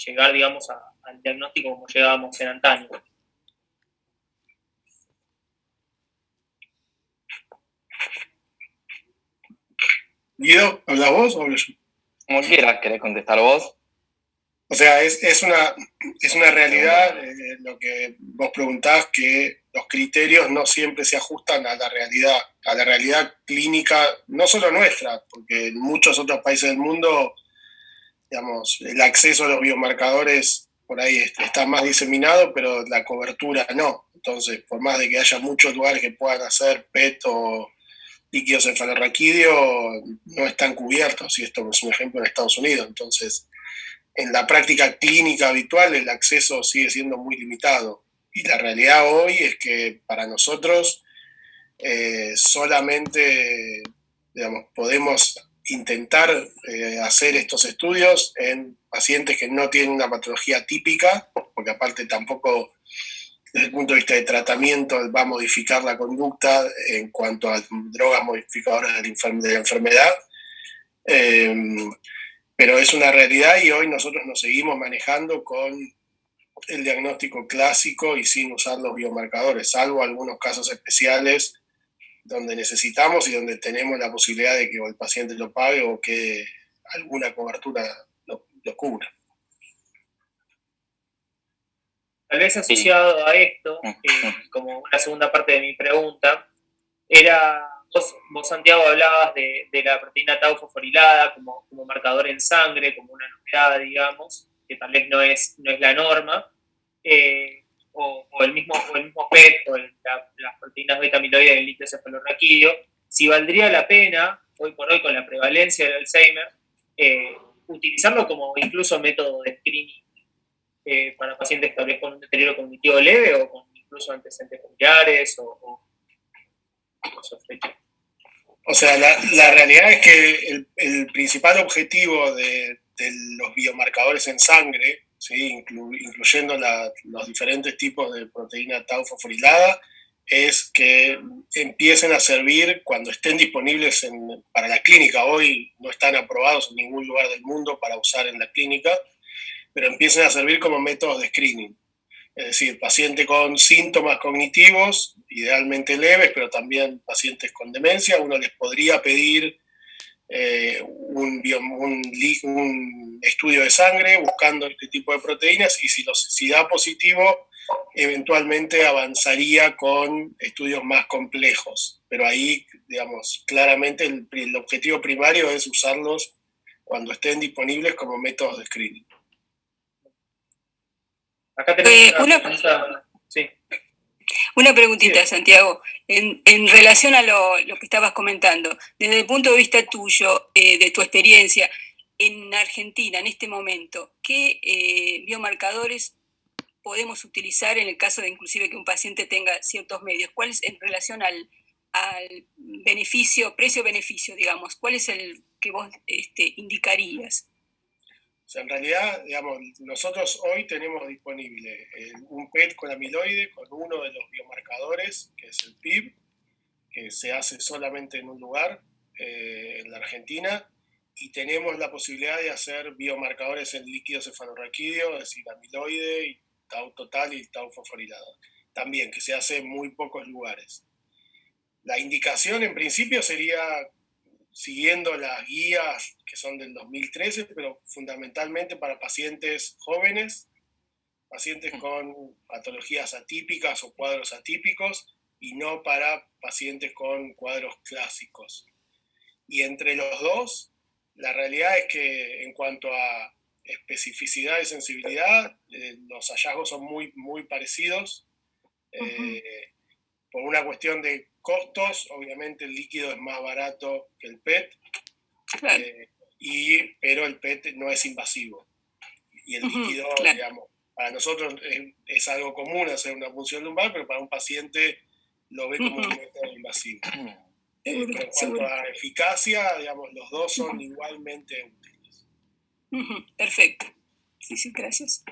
llegar, digamos, al diagnóstico como llegábamos en antaño. Guido, ¿hablas vos o hablo yo? Como quieras, ¿querés contestar vos? O sea, es una realidad lo que vos preguntás, que los criterios no siempre se ajustan a la realidad clínica, no solo nuestra, porque en muchos otros países del mundo, digamos, el acceso a los biomarcadores por ahí está más diseminado, pero la cobertura no. Entonces, por más de que haya muchos lugares que puedan hacer PET o líquido cefalorraquídeo, no están cubiertos, y esto es un ejemplo en Estados Unidos. Entonces, en la práctica clínica habitual el acceso sigue siendo muy limitado. Y la realidad hoy es que para nosotros solamente, digamos, podemos intentar hacer estos estudios en pacientes que no tienen una patología típica, porque aparte tampoco desde el punto de vista de tratamiento va a modificar la conducta en cuanto a drogas modificadoras de la enfermedad. Pero es una realidad y hoy nosotros nos seguimos manejando con el diagnóstico clásico y sin usar los biomarcadores, salvo algunos casos especiales donde necesitamos y donde tenemos la posibilidad de que el paciente lo pague o que alguna cobertura lo cubra. Tal vez asociado a esto, como una segunda parte de mi pregunta, era, vos Santiago, hablabas de la proteína tau fosforilada como marcador en sangre, como una novedad, digamos, que tal vez no es la norma, o el mismo PET, o las proteínas beta amiloide del líquido cefalorraquídeo. Si valdría la pena, hoy por hoy, con la prevalencia del Alzheimer, utilizarlo como incluso método de screening para pacientes tal vez con un deterioro cognitivo leve o con incluso antecedentes familiares o sospecha. O sea, la realidad es que el principal objetivo de los biomarcadores en sangre, ¿sí? Incluyendo los diferentes tipos de proteína tau fosforilada, es que empiecen a servir cuando estén disponibles para la clínica. Hoy no están aprobados en ningún lugar del mundo para usar en la clínica, pero empiecen a servir como métodos de screening. Es decir, pacientes con síntomas cognitivos, idealmente leves, pero también pacientes con demencia, uno les podría pedir un estudio de sangre buscando este tipo de proteínas, y si da positivo, eventualmente avanzaría con estudios más complejos. Pero ahí, digamos, claramente el objetivo primario es usarlos cuando estén disponibles como métodos de screening. Acá tenemos una pregunta. Sí. Una preguntita, sí. Santiago, en relación a lo que estabas comentando, desde el punto de vista tuyo, de tu experiencia, en Argentina, en este momento, ¿qué biomarcadores podemos utilizar en el caso de inclusive que un paciente tenga ciertos medios? ¿Cuál es en relación al beneficio, precio-beneficio, digamos? ¿Cuál es el que vos indicarías? O sea, en realidad, digamos, nosotros hoy tenemos disponible un PET con amiloide con uno de los biomarcadores, que es el PIB, que se hace solamente en un lugar, en la Argentina, y tenemos la posibilidad de hacer biomarcadores en líquido cefalorraquídeo, es decir, amiloide, y tau total y tau fosforilado. También, que se hace en muy pocos lugares. La indicación, en principio, sería siguiendo las guías que son del 2013, pero fundamentalmente para pacientes jóvenes, pacientes con patologías atípicas o cuadros atípicos, y no para pacientes con cuadros clásicos. Y entre los dos, la realidad es que en cuanto a especificidad y sensibilidad, los hallazgos son muy, muy parecidos. Por una cuestión de costos, obviamente el líquido es más barato que el PET, claro. Pero el PET no es invasivo. Y el líquido, claro, digamos, para nosotros es algo común hacer una punción lumbar, pero para un paciente lo ve como un método invasivo. Pero en cuanto a eficacia, digamos, los dos son igualmente útiles. Perfecto. Sí, gracias.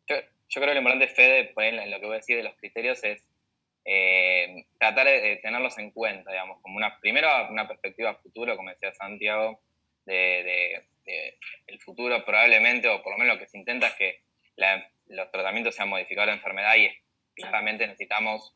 Yo creo que lo importante, Fede, en lo que voy a decir de los criterios es tratar de tenerlos en cuenta, digamos, como primero una perspectiva futuro, como decía Santiago, de el futuro probablemente, o por lo menos lo que se intenta es que los tratamientos sean modificadores de enfermedad y claramente necesitamos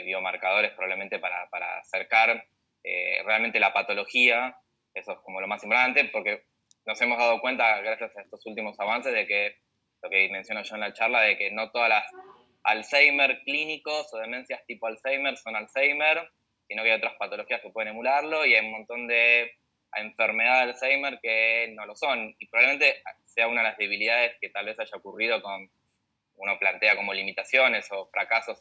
biomarcadores probablemente para acercar realmente la patología. Eso es como lo más importante, porque nos hemos dado cuenta, gracias a estos últimos avances, de que, lo que menciono yo en la charla, de que no todas las Alzheimer clínicos o demencias tipo Alzheimer son Alzheimer, sino que hay otras patologías que pueden emularlo, y hay un montón de enfermedades de Alzheimer que no lo son, y probablemente sea una de las debilidades que tal vez haya ocurrido con, uno plantea como limitaciones o fracasos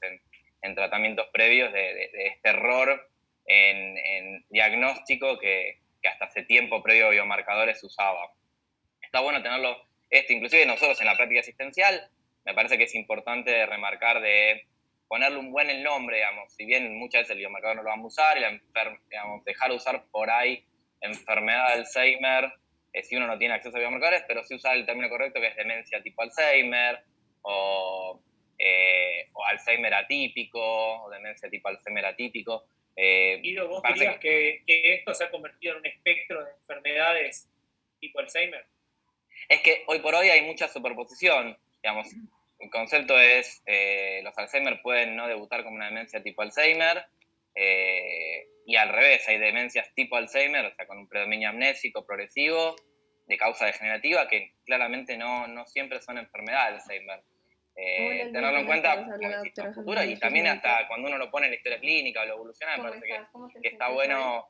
en tratamientos previos de este error en diagnóstico que hasta hace tiempo previo a biomarcadores se usaba. Está bueno tenerlo, inclusive nosotros en la práctica asistencial, me parece que es importante remarcar de ponerle un buen el nombre, digamos, si bien muchas veces el biomarcador no lo vamos a usar, y digamos, dejar de usar por ahí enfermedad de Alzheimer, si uno no tiene acceso a biomarcadores, pero sí usar el término correcto, que es demencia tipo Alzheimer, o Alzheimer atípico, o demencia tipo Alzheimer atípico. Guido, ¿vos dirías que esto se ha convertido en un espectro de enfermedades tipo Alzheimer? Es que hoy por hoy hay mucha superposición, digamos. El concepto es, los Alzheimer pueden no debutar como una demencia tipo Alzheimer, y al revés, hay demencias tipo Alzheimer, o sea, con un predominio amnésico progresivo, de causa degenerativa, que claramente no siempre son enfermedades de Alzheimer. Tenerlo en cuenta como decís, a futuro, y también hasta cuando uno lo pone en la historia clínica o lo evoluciona, me parece que está bueno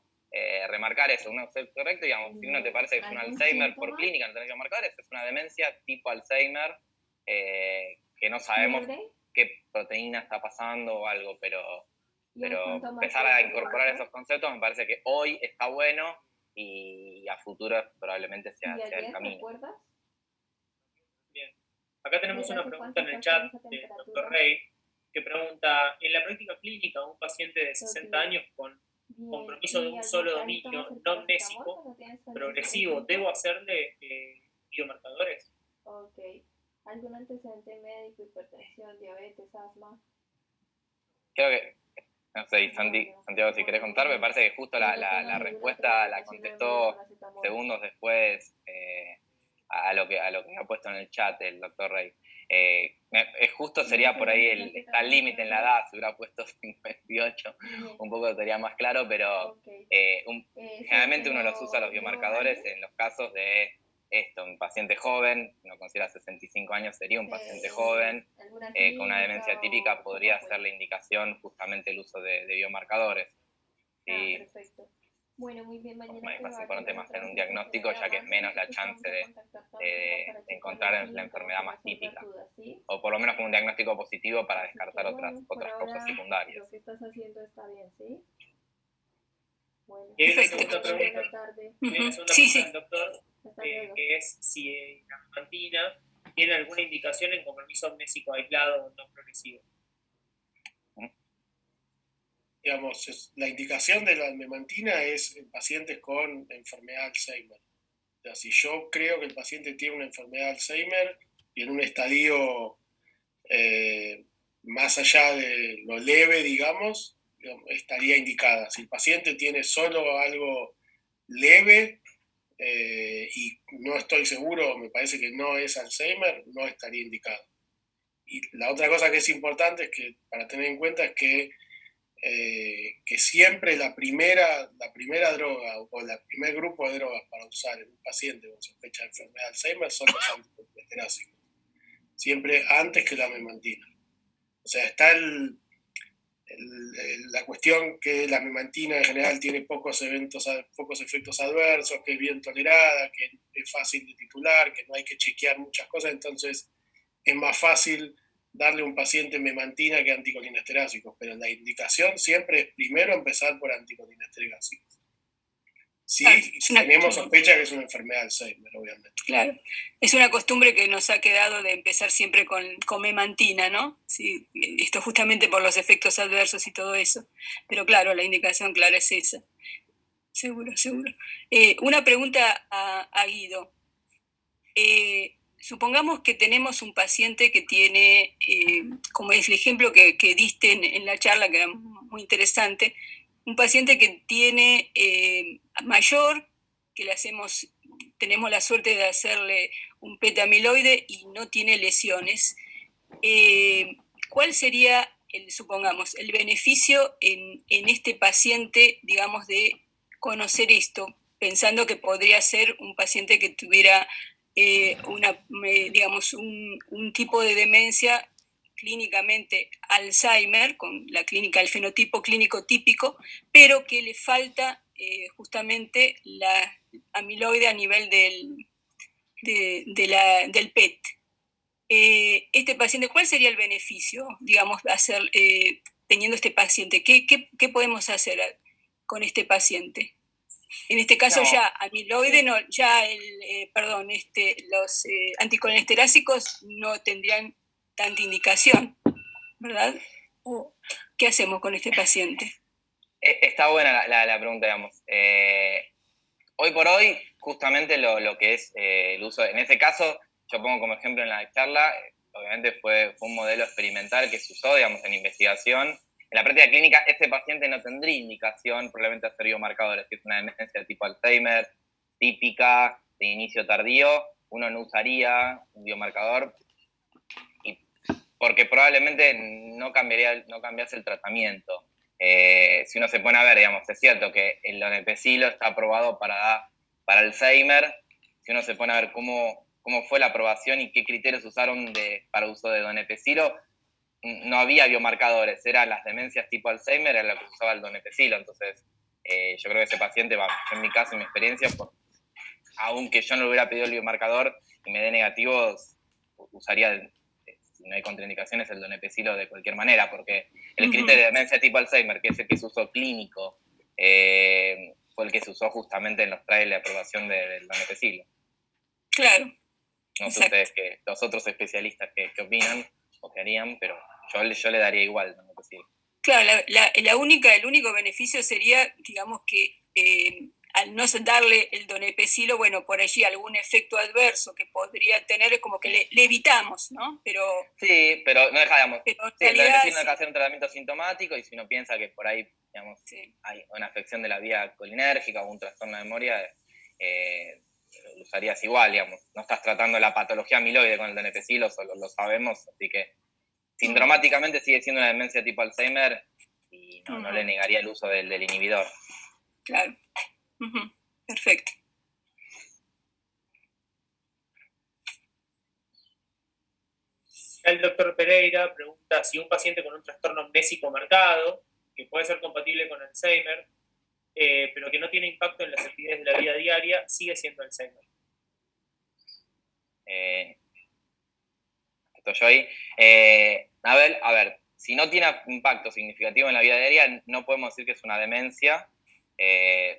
remarcar eso, uno es correcto, digamos, si uno te parece que es un Alzheimer por clínica, no tenés que marcar, es una demencia tipo Alzheimer, que no sabemos qué proteína está pasando o algo, pero empezar a incorporar esos conceptos me parece que hoy está bueno y a futuro probablemente sea el camino. Bien. Acá tenemos una pregunta en el chat del doctor Rey, que pregunta, en la práctica clínica, un paciente de 60 años con compromiso de un solo dominio no amnésico progresivo, ¿debo hacerle biomarcadores? Ok. ¿Algún antecedente médico, hipertensión, diabetes, asma? Creo que, no sé, Santiago, si querés contar, me parece que justo la respuesta la contestó segundos después a lo que ha puesto en el chat el doctor Rey. Justo sería por ahí está el límite en la edad, si hubiera puesto 58, un poco sería más claro, pero generalmente uno los usa los biomarcadores en los casos de un paciente joven, uno considera 65 años, sería un paciente joven, con una demencia típica podría ser la indicación justamente el uso de biomarcadores. Sí. Perfecto. Bueno, muy bien, mañana es más importante más en un diagnóstico, ya que es menos la chance de encontrar la enfermedad más típica. O por lo menos con un diagnóstico positivo para descartar otras causas secundarias. Lo que estás haciendo está bien, ¿sí? Bueno, segunda pregunta. Sí. Doctor, que es si la memantina tiene alguna indicación en compromiso amnésico aislado o no progresivo. Digamos, la indicación de la memantina es en pacientes con enfermedad de Alzheimer. O sea, si yo creo que el paciente tiene una enfermedad de Alzheimer y en un estadio más allá de lo leve, digamos, estaría indicada. Si el paciente tiene solo algo leve y no estoy seguro, me parece que no es Alzheimer, no estaría indicado. Y la otra cosa que es importante es que, para tener en cuenta, es que siempre la primera droga o el primer grupo de drogas para usar en un paciente con sospecha de enfermedad de Alzheimer son los anticolinestéricos, siempre antes que la memantina. O sea, está la cuestión que la memantina en general tiene pocos efectos adversos, que es bien tolerada, que es fácil de titular, que no hay que chequear muchas cosas, entonces es más fácil darle a un paciente memantina que anticolinesterásicos, pero la indicación siempre es primero empezar por anticolinesterásicos. Sí, tenemos sospecha que es una enfermedad de Alzheimer, obviamente. Claro, es una costumbre que nos ha quedado de empezar siempre con memantina, ¿no? Sí, esto justamente por los efectos adversos y todo eso. Pero claro, la indicación clara es esa. Seguro. Una pregunta a Guido. Supongamos que tenemos un paciente que tiene, como es el ejemplo que diste en la charla, que era muy interesante, un paciente que tiene mayor, que le hacemos tenemos la suerte de hacerle un PET amiloide y no tiene lesiones, ¿cuál sería, supongamos, el beneficio en este paciente, digamos, de conocer esto, pensando que podría ser un paciente que tuviera digamos, un tipo de demencia clínicamente Alzheimer, con la clínica, el fenotipo clínico típico, pero que le falta justamente la amiloide a nivel del PET? Este paciente, ¿cuál sería el beneficio, digamos, teniendo este paciente? ¿Qué podemos hacer con este paciente? En este caso No. ya amiloide, no, ya los anticolesterásicos no tendrían tanta indicación, ¿verdad? ¿Qué hacemos con este paciente? Está buena la pregunta, digamos. Hoy por hoy, justamente lo que es el uso, en ese caso, yo pongo como ejemplo en la charla, obviamente fue un modelo experimental que se usó, digamos, en investigación. En la práctica clínica, este paciente no tendría indicación probablemente a hacer biomarcadores, que es una demencia tipo Alzheimer, típica, de inicio tardío, uno no usaría un biomarcador porque probablemente no cambiase el tratamiento. Si uno se pone a ver, digamos, es cierto que el donepezilo está aprobado para Alzheimer. Si uno se pone a ver cómo fue la aprobación y qué criterios usaron para uso de donepezilo, no había biomarcadores, eran las demencias tipo Alzheimer, era lo que usaba el donepezilo. Entonces, yo creo que ese paciente, en mi caso, en mi experiencia, aunque yo no le hubiera pedido el biomarcador y me dé negativos, usaría, si no hay contraindicaciones, el donepezilo de cualquier manera, porque el criterio de demencia tipo Alzheimer, que es el que se usó clínico, fue el que se usó justamente en los trials de aprobación del donepezilo. Claro. No sé ustedes, los otros especialistas que opinan o que harían, pero yo le daría igual el donepezilo. Claro, el único beneficio sería, digamos, que al no darle el donepezilo, bueno, por allí algún efecto adverso que podría tener, como que le evitamos, ¿no? Sí, pero no dejamos. Pero en sí, el realidad, donepezilo no deja de hacer un tratamiento sintomático, y si uno piensa que por ahí, digamos, hay una afección de la vía colinérgica o un trastorno de memoria, lo usarías igual, digamos. No estás tratando la patología amiloide con el donepezilo, solo lo sabemos, así que sintomáticamente sigue siendo una demencia tipo Alzheimer y no le negaría el uso del inhibidor. Claro. Perfecto. El doctor Pereira pregunta si un paciente con un trastorno amnésico marcado, que puede ser compatible con Alzheimer, pero que no tiene impacto en las actividades de la vida diaria, sigue siendo Alzheimer. Estoy yo ahí. Abel, a ver, si no tiene impacto significativo en la vida diaria, no podemos decir que es una demencia,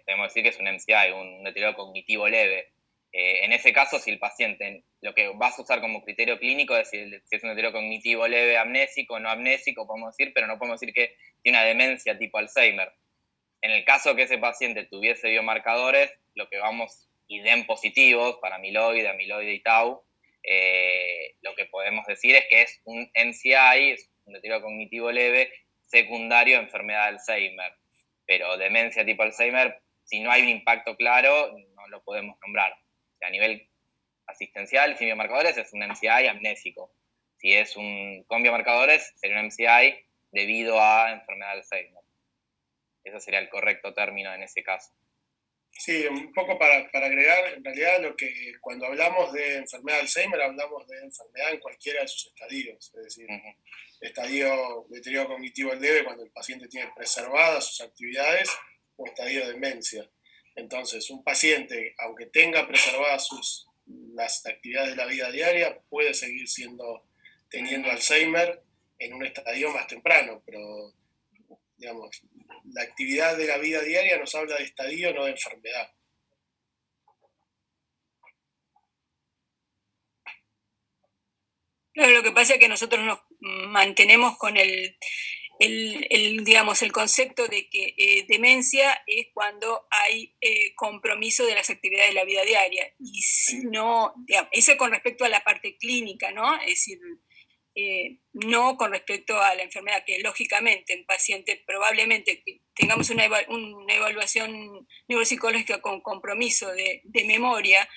podemos decir que es un MCI, un deterioro cognitivo leve. En ese caso, si el paciente, lo que vas a usar como criterio clínico es si es un deterioro cognitivo leve, amnésico, no amnésico, podemos decir, pero no podemos decir que tiene una demencia tipo Alzheimer. En el caso que ese paciente tuviese biomarcadores, lo que y den positivos para amiloide y tau, lo que podemos decir es que es un MCI, es un deterioro cognitivo leve, secundario a enfermedad de Alzheimer. Pero demencia tipo Alzheimer, si no hay un impacto claro, no lo podemos nombrar. O sea, a nivel asistencial, sin biomarcadores, es un MCI amnésico. Si es con biomarcadores, sería un MCI debido a enfermedad de Alzheimer. Ese sería el correcto término en ese caso. Sí, un poco para agregar, en realidad cuando hablamos de enfermedad de Alzheimer, hablamos de enfermedad en cualquiera de sus estadios, es decir, estadio deterioro cognitivo leve cuando el paciente tiene preservadas sus actividades, o estadio de demencia. Entonces, un paciente, aunque tenga preservadas las actividades de la vida diaria, puede seguir teniendo Alzheimer en un estadio más temprano, pero digamos, la actividad de la vida diaria nos habla de estadio, no de enfermedad. Claro, lo que pasa es que nosotros nos mantenemos con digamos, el concepto de que demencia es cuando hay compromiso de las actividades de la vida diaria. Y si no, digamos, eso con respecto a la parte clínica, ¿no? Es decir, no con respecto a la enfermedad, que lógicamente un paciente probablemente que tengamos una evaluación neuropsicológica con compromiso de memoria,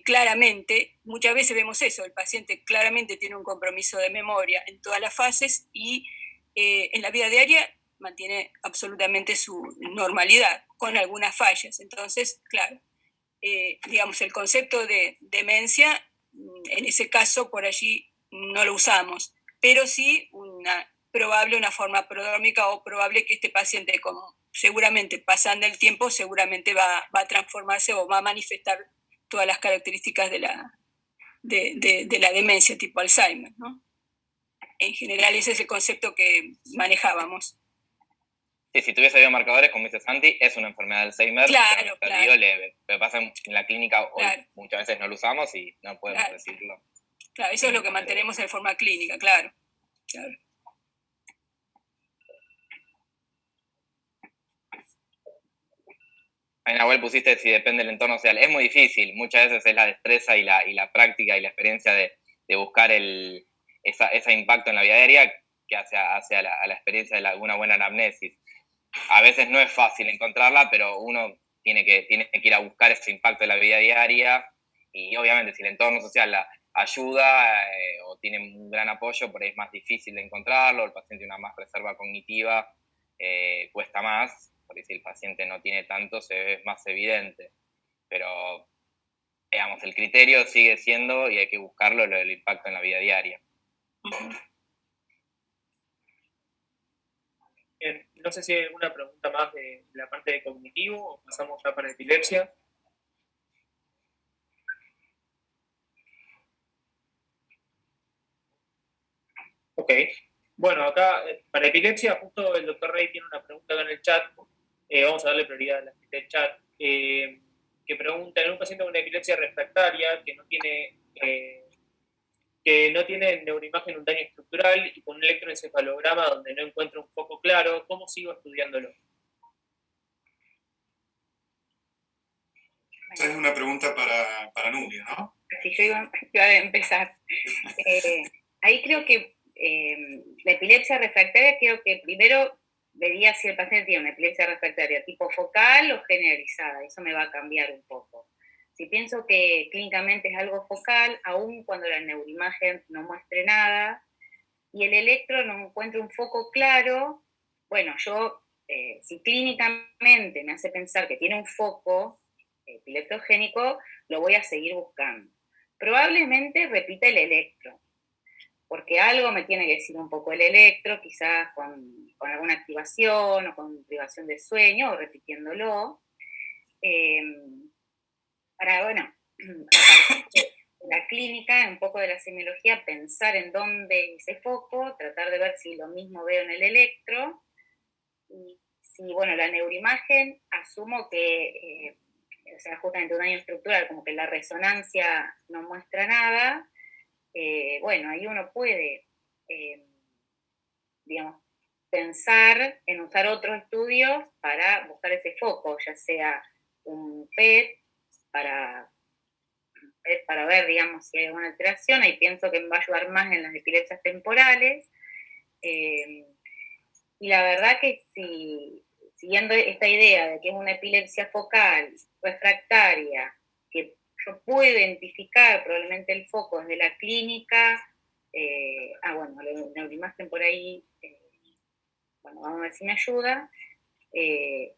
claramente, muchas veces vemos eso, el paciente claramente tiene un compromiso de memoria en todas las fases y en la vida diaria mantiene absolutamente su normalidad, con algunas fallas. Entonces, claro, digamos, el concepto de demencia, en ese caso, por allí no lo usamos, pero sí una forma prodrómica o probable que este paciente, como seguramente pasando el tiempo, seguramente va a transformarse o va a manifestar todas las características de la demencia tipo Alzheimer, ¿no? En general ese es el concepto que manejábamos. Sí, si tuviese biomarcadores, como dice Santi, es una enfermedad de Alzheimer, claro. leve. Lo que pasa en la clínica hoy muchas veces no lo usamos y no podemos decirlo. Claro, eso es lo que mantenemos en forma clínica, claro. Ahí Nahuel pusiste si depende del entorno social. Es muy difícil, muchas veces es la destreza y la práctica y la experiencia de buscar ese impacto en la vida diaria que hace a la experiencia de una buena anamnesis. A veces no es fácil encontrarla, pero uno tiene que ir a buscar ese impacto de la vida diaria y obviamente si el entorno social la ayuda o tiene un gran apoyo, por ahí es más difícil de encontrarlo, el paciente tiene una más reserva cognitiva, cuesta más, por ahí si el paciente no tiene tanto se ve más evidente, pero digamos, el criterio sigue siendo, y hay que buscarlo, lo del impacto en la vida diaria. No sé si hay alguna pregunta más de la parte de cognitivo o pasamos ya para epilepsia. Ok. Bueno, acá para epilepsia, justo el doctor Rey tiene una pregunta acá en el chat. Vamos a darle prioridad a la gente del chat. Que pregunta, en un paciente con una epilepsia refractaria que no tiene neuroimagen un daño estructural y con un electroencefalograma donde no encuentra un foco claro, ¿cómo sigo estudiándolo? Esta es una pregunta para Nuria, ¿no? Sí, yo iba a empezar. Ahí creo que la epilepsia refractaria, creo que primero vería si el paciente tiene una epilepsia refractaria tipo focal o generalizada, eso me va a cambiar un poco. Si pienso que clínicamente es algo focal, aun cuando la neuroimagen no muestre nada, y el electro no encuentra un foco claro, bueno, yo, si clínicamente me hace pensar que tiene un foco epileptogénico, lo voy a seguir buscando. Probablemente repita el electro, porque algo me tiene que decir un poco el electro, quizás con alguna activación o con privación de sueño, o repitiéndolo, para, bueno, a partir de la clínica, un poco de la semiología, pensar en dónde ese foco, tratar de ver si lo mismo veo en el electro, y si, bueno, la neuroimagen, asumo que, o sea, justamente un daño estructural, como que la resonancia no muestra nada, bueno, ahí uno puede, digamos, pensar en usar otros estudios para buscar ese foco, ya sea un PET para ver, digamos, si hay alguna alteración, ahí pienso que me va a ayudar más en las epilepsias temporales, y la verdad que siguiendo esta idea de que es una epilepsia focal, refractaria, que yo puedo identificar probablemente el foco desde la clínica, bueno, la neuroimagen por ahí, bueno, vamos a ver si me ayuda.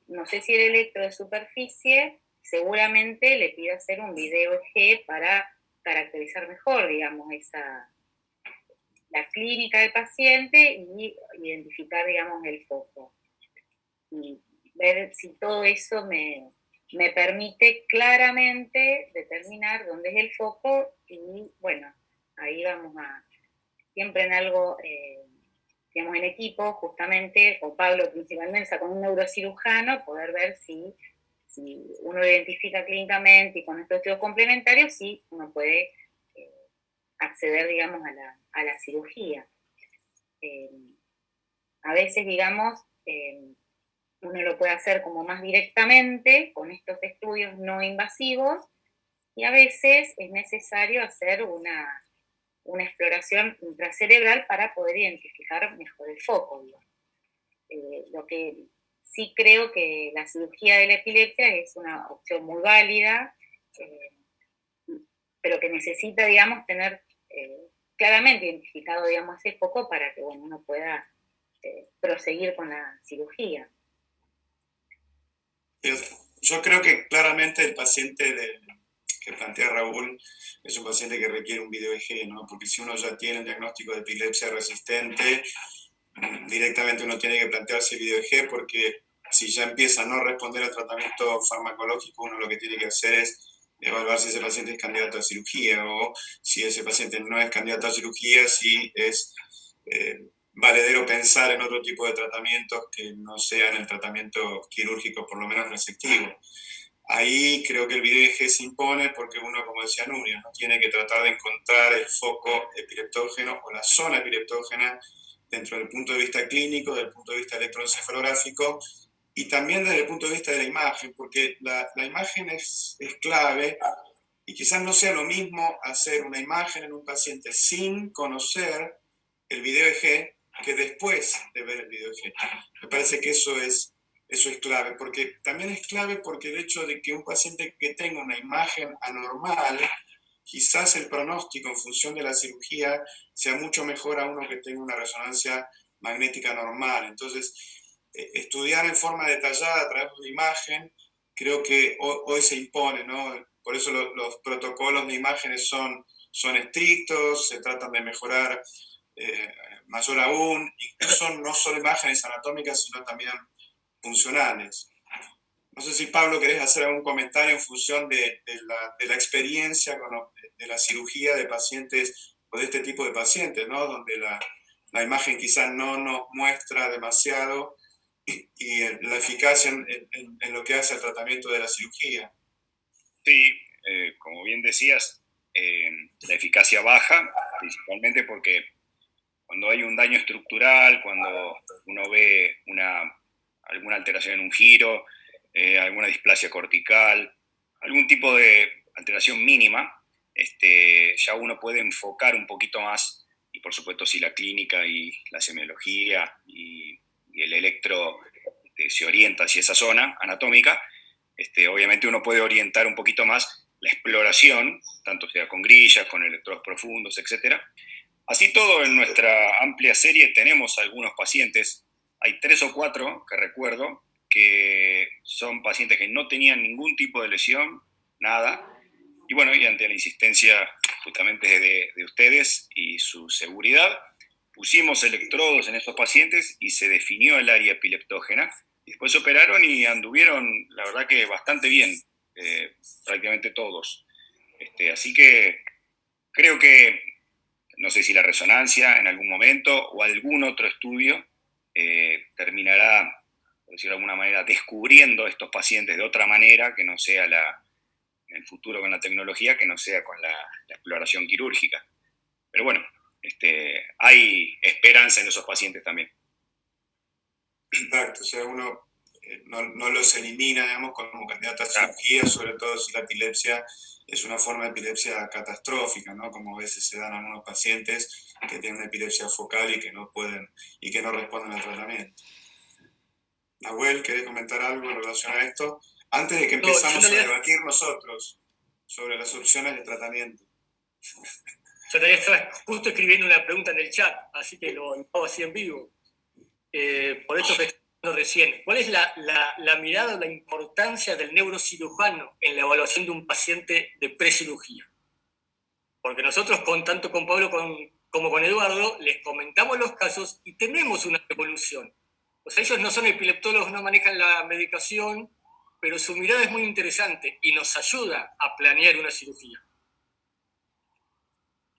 No sé si el electro de superficie, seguramente le pido hacer un video EG para caracterizar mejor, digamos, la clínica del paciente y identificar, digamos, el foco. Y ver si todo eso me permite claramente determinar dónde es el foco y, bueno, ahí vamos siempre en algo, digamos, en equipo, justamente, con Pablo principalmente, con un neurocirujano, poder ver si uno lo identifica clínicamente y con estos estudios complementarios, sí uno puede acceder, digamos, a la cirugía. A veces, digamos, uno lo puede hacer como más directamente con estos estudios no invasivos y a veces es necesario hacer una exploración intracerebral para poder identificar mejor el foco. Lo que sí creo que la cirugía de la epilepsia es una opción muy válida, pero que necesita, digamos, tener claramente identificado, digamos, ese foco para que, bueno, uno pueda proseguir con la cirugía. Yo creo que claramente el paciente que plantea Raúl es un paciente que requiere un video EG, ¿no? Porque si uno ya tiene el diagnóstico de epilepsia resistente, directamente uno tiene que plantearse el video EG, porque si ya empieza a no responder al tratamiento farmacológico, uno lo que tiene que hacer es evaluar si ese paciente es candidato a cirugía, o si ese paciente no es candidato a cirugía, si es valedero pensar en otro tipo de tratamientos que no sean el tratamiento quirúrgico, por lo menos resectivo. Ahí creo que el video EG se impone porque uno, como decía Nuria, ¿no? Tiene que tratar de encontrar el foco epileptógeno o la zona epileptógena dentro del punto de vista clínico, del punto de vista electroencefalográfico y también desde el punto de vista de la imagen, porque la imagen es clave y quizás no sea lo mismo hacer una imagen en un paciente sin conocer el video EG que después de ver el video EG. Me parece que eso es clave, porque también es clave porque el hecho de que un paciente que tenga una imagen anormal, quizás el pronóstico en función de la cirugía sea mucho mejor a uno que tenga una resonancia magnética normal. Entonces, estudiar en forma detallada a través de una imagen, creo que hoy se impone, ¿no? Por eso los protocolos de imágenes son estrictos, se tratan de mejorar mayor aún, y son no solo imágenes anatómicas, sino también funcionales. No sé si, Pablo, querés hacer algún comentario en función de la experiencia de la cirugía de pacientes o de este tipo de pacientes, ¿no? Donde la imagen quizás no nos muestra demasiado y la eficacia en lo que hace al tratamiento de la cirugía. Sí, como bien decías, la eficacia baja, principalmente porque cuando hay un daño estructural, cuando uno ve alguna alteración en un giro, alguna displasia cortical, algún tipo de alteración mínima, ya uno puede enfocar un poquito más, y por supuesto si la clínica y la semiología y el electro se orienta hacia esa zona anatómica, obviamente uno puede orientar un poquito más la exploración, tanto sea con grillas, con electrodos profundos, etc. Así todo, en nuestra amplia serie tenemos algunos pacientes, hay 3 o 4 que recuerdo, que son pacientes que no tenían ningún tipo de lesión, nada, y bueno, y ante la insistencia justamente de ustedes y su seguridad, pusimos electrodos en estos pacientes y se definió el área epileptógena. Después operaron y anduvieron, la verdad que bastante bien, prácticamente todos. Así que creo que, no sé si la resonancia en algún momento o algún otro estudio terminará, por decirlo de alguna manera, descubriendo estos pacientes de otra manera que no sea en el futuro con la tecnología, que no sea con la exploración quirúrgica. Pero bueno, hay esperanza en esos pacientes también. Exacto, o sea, uno no los elimina, digamos, como candidato a cirugía, sobre todo si la epilepsia es una forma de epilepsia catastrófica, ¿no? Como a veces se dan a algunos pacientes que tienen una epilepsia focal y que no responden al tratamiento. Nahuel, ¿querés comentar algo en relación a esto? Antes de que empezamos a debatir nosotros sobre las opciones de tratamiento. Yo todavía estaba justo escribiendo una pregunta en el chat, así que lo hago así en vivo. Por esto que estoy hablando recién, ¿cuál es la mirada o la importancia del neurocirujano en la evaluación de un paciente de precirugía? Porque nosotros, tanto con Pablo como con Eduardo, les comentamos los casos y tenemos una evolución. O sea, ellos no son epileptólogos, no manejan la medicación, pero su mirada es muy interesante y nos ayuda a planear una cirugía.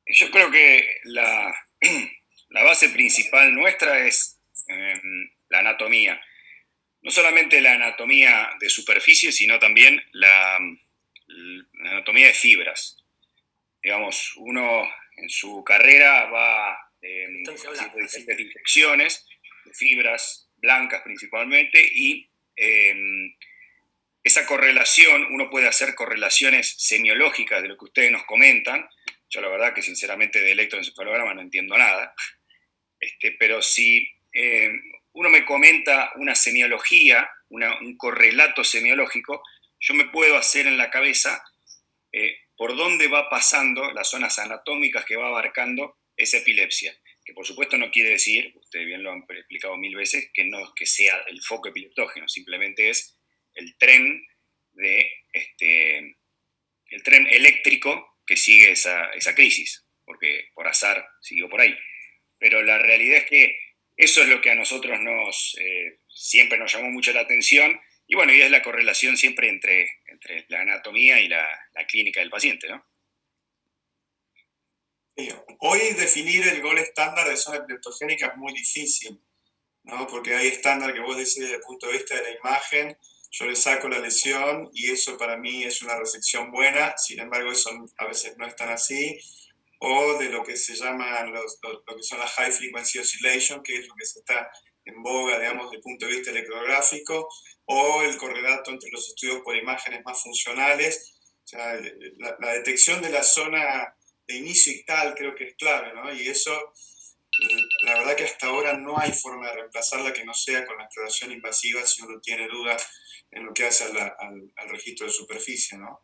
Yo creo que la base principal nuestra es la anatomía. No solamente la anatomía de superficie, sino también la anatomía de fibras. Digamos, uno en su carrera va haciendo diferentes disecciones de fibras blancas principalmente, y esa correlación, uno puede hacer correlaciones semiológicas de lo que ustedes nos comentan. Yo la verdad que sinceramente de electroencefalograma no entiendo nada, pero si uno me comenta una semiología, un correlato semiológico, yo me puedo hacer en la cabeza por dónde va pasando las zonas anatómicas que va abarcando esa epilepsia. Que por supuesto no quiere decir, ustedes bien lo han explicado 1000 veces, que no que sea el foco epileptógeno, simplemente es el tren el tren eléctrico que sigue esa crisis, porque por azar siguió por ahí. Pero la realidad es que eso es lo que a nosotros siempre nos llamó mucho la atención, y bueno, y es la correlación siempre entre la anatomía y la clínica del paciente, ¿no? Hoy definir el gol estándar de zona epileptogénica es muy difícil, ¿no? Porque hay estándar que vos decís desde el punto de vista de la imagen, yo le saco la lesión y eso para mí es una resección buena, sin embargo eso a veces no es tan así, o de lo que se llaman lo que son las high frequency oscillation, que es lo que se está en boga, digamos, desde el punto de vista electrográfico, o el correlato entre los estudios por imágenes más funcionales. O sea, la detección de la zona de inicio ictal creo que es clave, ¿no? Y eso, la verdad que hasta ahora no hay forma de reemplazarla que no sea con la exploración invasiva si uno tiene dudas en lo que hace al registro de superficie, ¿no?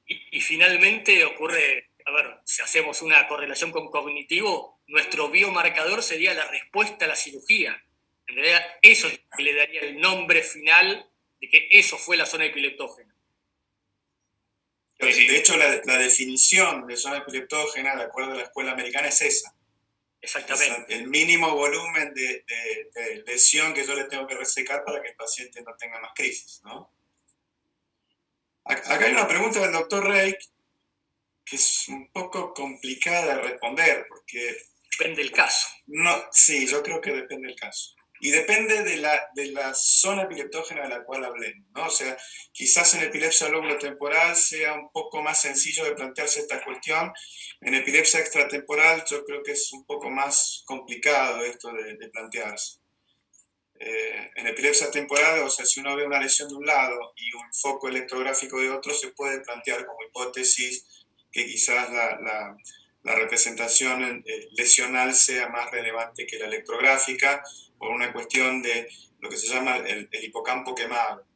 Y finalmente ocurre, a ver, si hacemos una correlación con cognitivo, nuestro biomarcador sería la respuesta a la cirugía. En realidad, eso es lo que le daría el nombre final de que eso fue la zona epileptógena. De hecho, la definición de zona epileptógena, de acuerdo a la escuela americana, es esa. Exactamente. Es el mínimo volumen de lesión que yo le tengo que resecar para que el paciente no tenga más crisis, ¿no? Acá hay una pregunta del doctor Reich que es un poco complicada de responder, porque... Depende del caso. No, sí, yo creo que depende del caso. Y depende de la zona epileptógena de la cual hablemos, ¿no? O sea, quizás en epilepsia lóbulo-temporal sea un poco más sencillo de plantearse esta cuestión. En epilepsia extratemporal yo creo que es un poco más complicado esto de plantearse. En epilepsia temporal, o sea, si uno ve una lesión de un lado y un foco electrográfico de otro, se puede plantear como hipótesis que quizás la representación lesional sea más relevante que la electrográfica por una cuestión de lo que se llama el hipocampo quemado.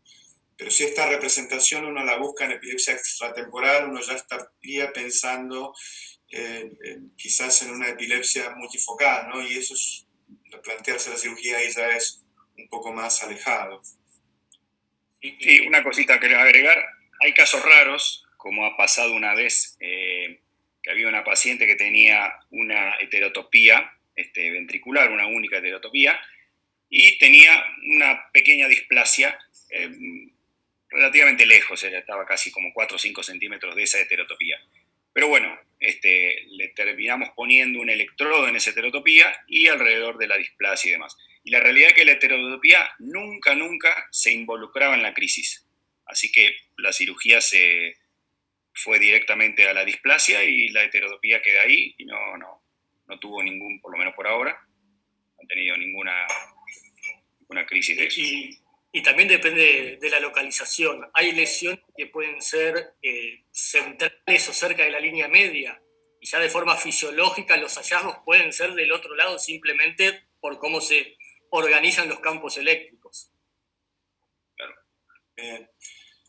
Pero si esta representación uno la busca en epilepsia extratemporal, uno ya estaría pensando quizás en una epilepsia multifocal, ¿no? Y eso es, plantearse la cirugía ahí ya es un poco más alejado. Sí, una cosita que le voy a agregar. Hay casos raros, como ha pasado una vez, que había una paciente que tenía una heterotopía ventricular, una única heterotopía, y tenía una pequeña displasia relativamente lejos, estaba casi como 4 o 5 centímetros de esa heterotopía. Pero bueno, le terminamos poniendo un electrodo en esa heterotopía y alrededor de la displasia y demás. Y la realidad es que la heterotopía nunca se involucraba en la crisis. Así que la cirugía se fue directamente a la displasia y la heterotopía queda ahí y no tuvo ningún, por lo menos por ahora, no ha tenido ninguna crisis de eso. Y también depende de la localización. Hay lesiones que pueden ser centrales o cerca de la línea media, y ya de forma fisiológica los hallazgos pueden ser del otro lado simplemente por cómo se organizan los campos eléctricos. Claro.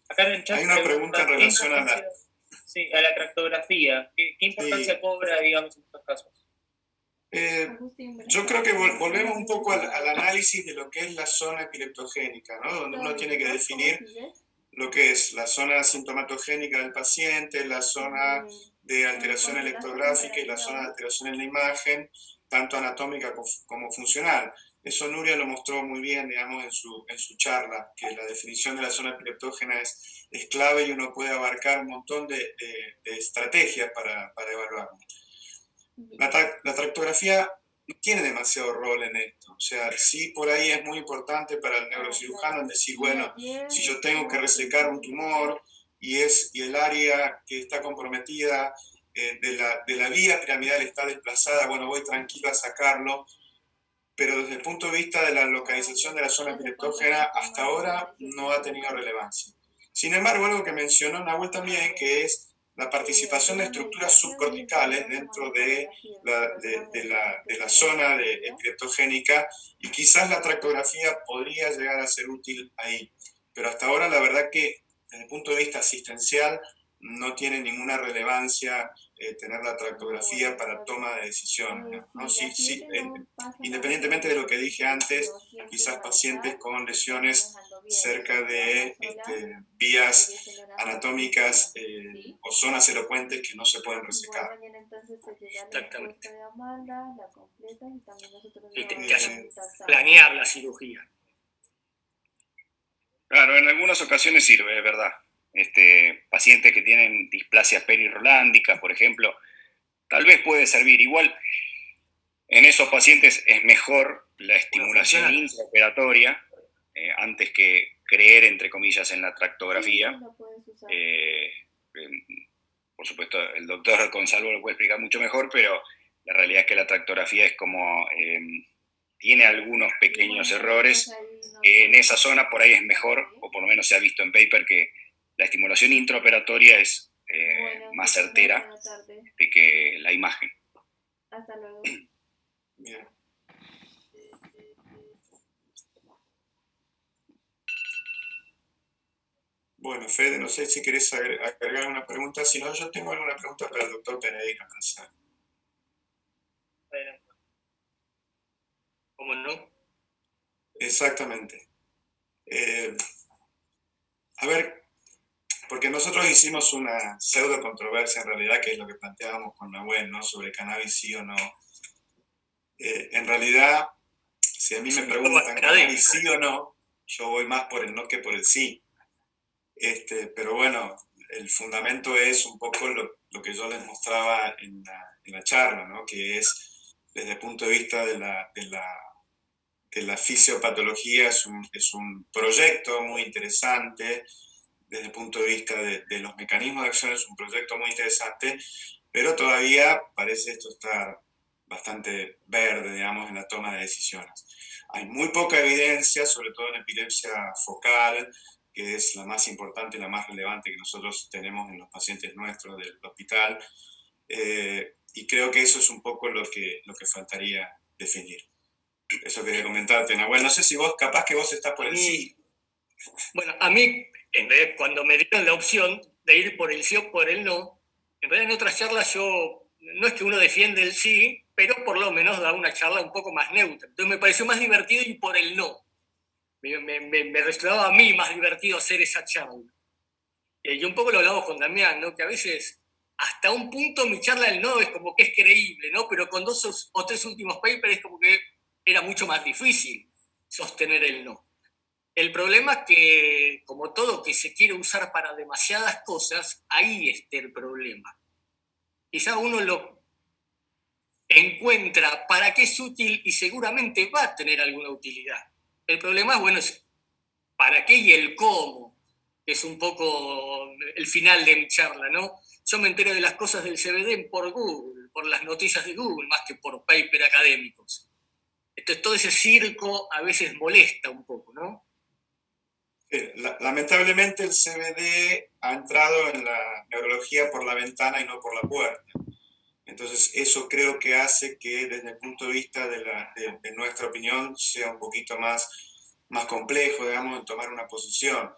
Acá en el chat hay una pregunta en relación a la tractografía. ¿Qué importancia cobra, digamos, en estos casos? Yo creo que volvemos un poco al análisis de lo que es la zona epileptogénica, ¿no? Donde uno tiene que definir lo que es la zona sintomatogénica del paciente, la zona de alteración electrográfica y la zona de alteración en la imagen, tanto anatómica como funcional. Eso Nuria lo mostró muy bien, digamos, en su charla, que la definición de la zona epileptógena es clave y uno puede abarcar un montón de estrategias para evaluarlo. La tractografía no tiene demasiado rol en esto. O sea, sí por ahí es muy importante para el neurocirujano en decir, bueno, si yo tengo que resecar un tumor y el área que está comprometida de la vía piramidal está desplazada, bueno, voy tranquilo a sacarlo. Pero desde el punto de vista de la localización de la zona epileptógena, hasta ahora no ha tenido relevancia. Sin embargo, algo que mencionó Nahuel también, que es la participación de estructuras subcorticales dentro de la zona epiléptogénica, y quizás la tractografía podría llegar a ser útil ahí. Pero hasta ahora la verdad que desde el punto de vista asistencial no tiene ninguna relevancia tener la tractografía para toma de decisiones, ¿no? Sí, independientemente de lo que dije antes, quizás pacientes con lesiones cerca de vías anatómicas o zonas elocuentes que no se pueden resecar. Exactamente. Y te hace planear la cirugía. Claro, en algunas ocasiones sirve, es verdad. Pacientes que tienen displasias perirrolándicas, por ejemplo, tal vez puede servir. Igual, en esos pacientes es mejor la estimulación intraoperatoria antes que creer, entre comillas, en la tractografía. Por supuesto, el doctor Gonzalo lo puede explicar mucho mejor, pero la realidad es que la tractografía es como... tiene algunos pequeños errores, que en esa zona por ahí es mejor, o por lo menos se ha visto en paper que la estimulación intraoperatoria es más certera que la imagen. Hasta luego. Bien. Bueno, Fede, no sé si querés agregar una pregunta. Si no, yo tengo alguna pregunta para el doctor Pereira. ¿Cómo no? Exactamente. A ver, porque nosotros hicimos una pseudo controversia en realidad, que es lo que planteábamos con Nahuel, ¿no? Sobre cannabis sí o no. En realidad, si a mí me preguntan cannabis sí o no, yo voy más por el no que por el sí. Pero bueno, el fundamento es un poco lo que yo les mostraba en la charla, ¿no? Que es desde el punto de vista de la fisiopatología, es un proyecto muy interesante. Desde el punto de vista de los mecanismos de acción es un proyecto muy interesante, pero todavía parece esto estar bastante verde, digamos, en la toma de decisiones. Hay muy poca evidencia, sobre todo en epilepsia focal, que es la más importante y la más relevante que nosotros tenemos en los pacientes nuestros del hospital, y creo que eso es un poco lo que faltaría definir. Eso quería comentarte, Nahuel. No sé si vos, capaz que vos estás por el sí. Bueno, a mí, en realidad, cuando me dieron la opción de ir por el sí o por el no, en realidad en otras charlas yo, no es que uno defiende el sí, pero por lo menos da una charla un poco más neutra. Entonces me pareció más divertido ir por el no. Me resultaba a mí más divertido hacer esa charla. Y un poco lo hablamos con Damián, ¿no? Que a veces, hasta un punto, mi charla del no es como que es creíble, ¿no? Pero con 2 o 3 últimos papers es como que era mucho más difícil sostener el no. El problema es que, como todo que se quiere usar para demasiadas cosas, ahí está el problema. Quizá uno lo encuentra para qué es útil y seguramente va a tener alguna utilidad. El problema, bueno, es para qué y el cómo, que es un poco el final de mi charla, ¿no? Yo me entero de las cosas del CBD por Google, por las noticias de Google, más que por paper académicos. Entonces, todo ese circo a veces molesta un poco, ¿no? Lamentablemente el CBD ha entrado en la neurología por la ventana y no por la puerta. Entonces eso creo que hace que desde el punto de vista de nuestra opinión sea un poquito más complejo, digamos, en tomar una posición.